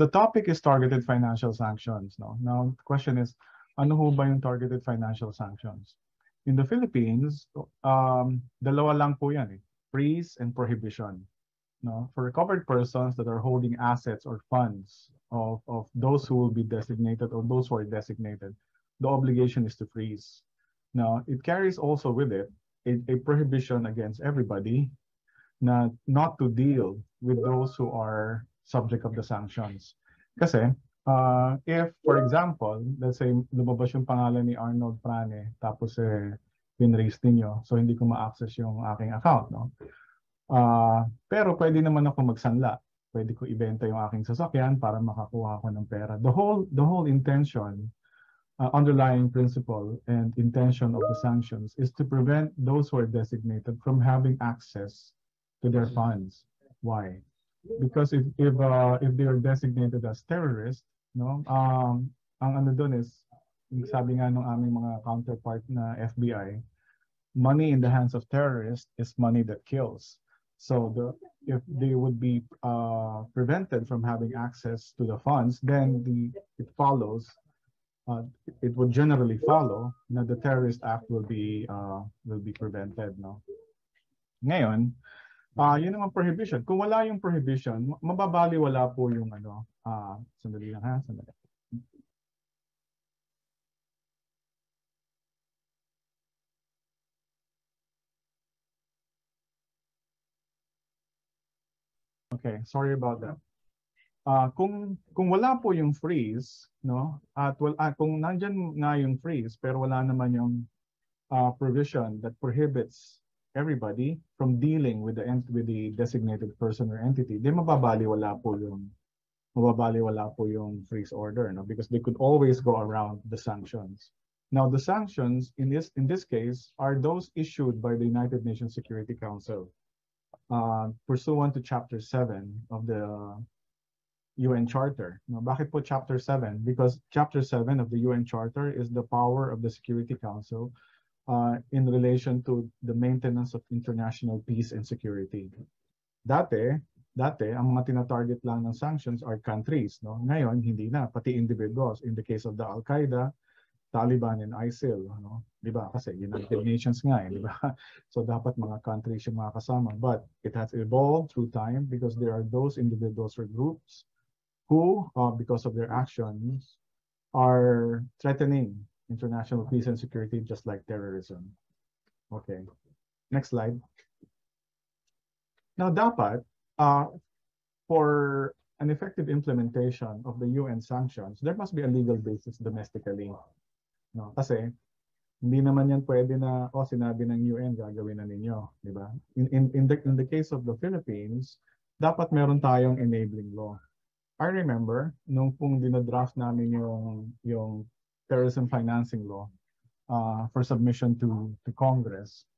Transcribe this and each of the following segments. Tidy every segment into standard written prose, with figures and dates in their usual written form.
The topic is targeted financial sanctions. No? Now, the question is, ano ho ba yung targeted financial sanctions? In the Philippines, dalawa lang po yan, eh. Freeze and prohibition. No? For recovered persons that are holding assets or funds of those who will be designated or those who are designated, the obligation is to freeze. Now, it carries also with it a prohibition against everybody not to deal with those who are subject of the sanctions. Kasi, if, for example, let's say, lumabas yung pangalan ni Arnold Prane, tapos pinraise ninyo, so hindi ko ma-access yung aking account, no? Pero pwede naman ako magsanla. Pwede ko ibenta yung aking sasakyan para makakuha ko ng pera. The whole intention, underlying principle and intention of the sanctions is to prevent those who are designated from having access to their funds. Why? Because if they are designated as terrorists, no, ang ano doon is, sabi nga ng aming mga counterpart na FBI, money in the hands of terrorists is money that kills. So if they would be prevented from having access to the funds, then it follows. It would generally follow that the terrorist act will be prevented. No. Ngayon, yun naman prohibition. Kung wala yung prohibition, mababaliwala po yung ano. Sandali lang ha, sandali. Okay, sorry about that. Kung wala po yung freeze, no? At kung nandiyan na yung freeze pero wala naman yung provision that prohibits everybody from dealing with the designated person or entity, then mababaliwala po yung freeze order, no? Because they could always go around the sanctions. Now, the sanctions in this case are those issued by the United Nations Security Council, pursuant to Chapter 7 of the UN Charter. Now, bakit po Chapter 7? Because Chapter 7 of the UN Charter is the power of the Security Council in relation to the maintenance of international peace and security. Dati, ang mga tinatarget lang ng sanctions are countries. No? Ngayon, hindi na. Pati individuals. In the case of the Al-Qaeda, Taliban, and ISIL. No? Diba? Kasi United Nations nga. Diba? So dapat mga countries yung mga kasama. But it has evolved through time because there are those individuals or groups who, because of their actions, are threatening international peace and security just like terrorism. Okay. Next slide. Now, dapat, for an effective implementation of the UN sanctions, there must be a legal basis domestically. No? Kasi, hindi naman yan pwede na, sinabi ng UN, gagawin na ninyo. Di ba? In the case of the Philippines, dapat meron tayong enabling law. I remember, nung pong dinadraft namin yung terrorism financing law for submission to Congress,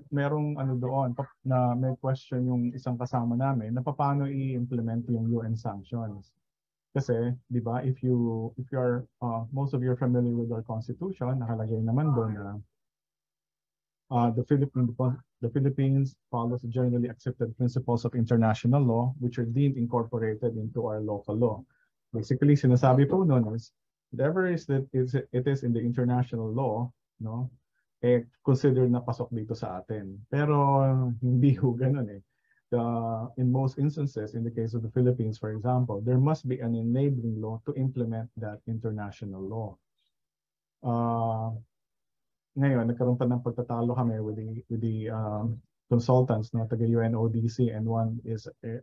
merong ano doon na may question yung isang kasama namin na paano i-implement yung UN sanctions. Kasi, di ba, if you are, most of you are familiar with our constitution, nakalagay naman doon na the Philippines follows generally accepted principles of international law which are deemed incorporated into our local law. Basically, sinasabi po noon is, whatever it is in the international law, no, considered na pasok dito sa atin. Pero hindi ho ganun eh. In most instances, in the case of the Philippines, for example, there must be an enabling law to implement that international law. Ngayon, nagkaroon pa ng pagtatalo kami with the consultants, no, taga UNODC, and one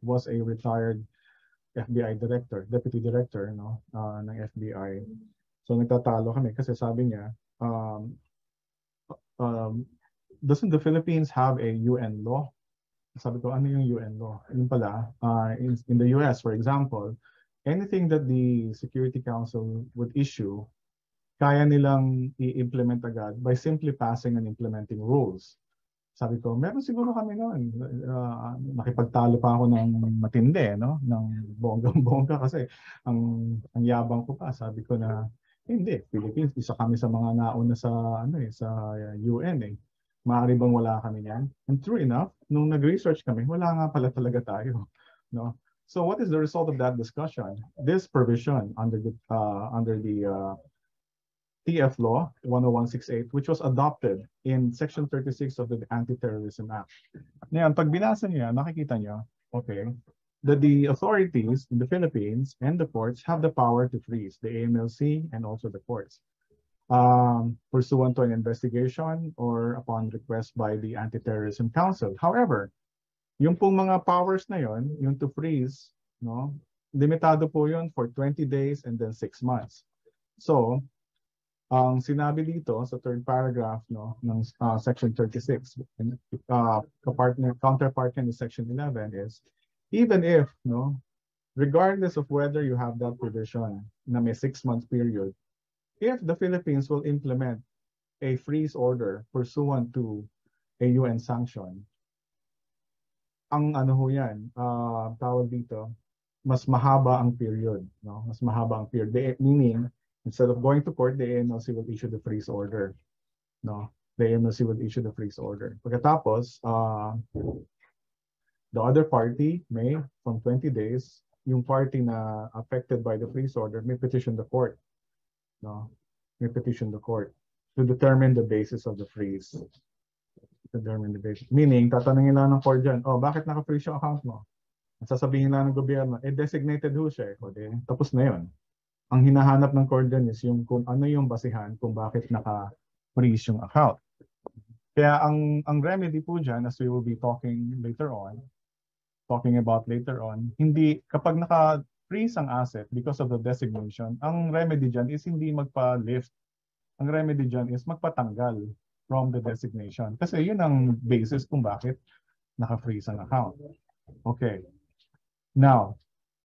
was a retired FBI director, deputy director, no, ng FBI. So nagtatalo kami kasi sabi niya, doesn't the Philippines have a UN law? Sabi ko, ano yung UN law? Yun pala, in the US, for example, anything that the Security Council would issue, kaya nilang i-implement agad by simply passing and implementing rules. Sabi ko, meron siguro kami noon. Nakipagtalo pa ako ng matindi, no? Ng bonggang-bongga kasi ang yabang ko pa. Sabi ko na, hindi, Philippines, isa kami sa mga nauna sa UN eh. Maaari bang wala kami niyan? And true enough, nung nag-research kami, wala nga pala talaga tayo, no? So what is the result of that discussion? This provision under the TF Law 10168, which was adopted in Section 36 of the Anti-Terrorism Act. Ngayon, pag binasa niyo yan, makikita niyo, okay, that the authorities in the Philippines and the courts have the power to freeze, the AMLC and also the courts, pursuant to an investigation or upon request by the Anti-Terrorism Council. However, yung pong mga powers na yon, yung to freeze, no, limitado po yun for 20 days and then 6 months. So, ang sinabi dito sa third paragraph, no, ng Section 36, counterpart in Section 11 is, even if, no, regardless of whether you have that provision na may 6-month period, if the Philippines will implement a freeze order pursuant to a UN sanction, ang ano ho yan, tawag dito, mas mahaba ang period, no? Mas mahaba ang period. Meaning, instead of going to court, the AMLC will issue the freeze order, no? The AMLC will issue the freeze order. Pagkatapos, the other party may, from 20 days, yung party na affected by the freeze order may petition the court, no? May petition the court to determine the basis of the freeze. Determine the basis. Meaning, tatanungin lang ng court dyan, oh, bakit naka-freeze yung account mo? At sasabihin lang ng gobyerno, designated ho siya. O, tapos na yun. Ang hinahanap ng court dyan is yung kung ano yung basihan kung bakit naka-freeze yung account. Kaya ang remedy po dyan, as we will be talking about later on, hindi, kapag naka-freeze ang asset because of the designation, ang remedy dyan is hindi magpa-lift. Ang remedy dyan is magpatanggal from the designation. Kasi yun ang basis kung bakit naka-freeze ang account. Okay. Now,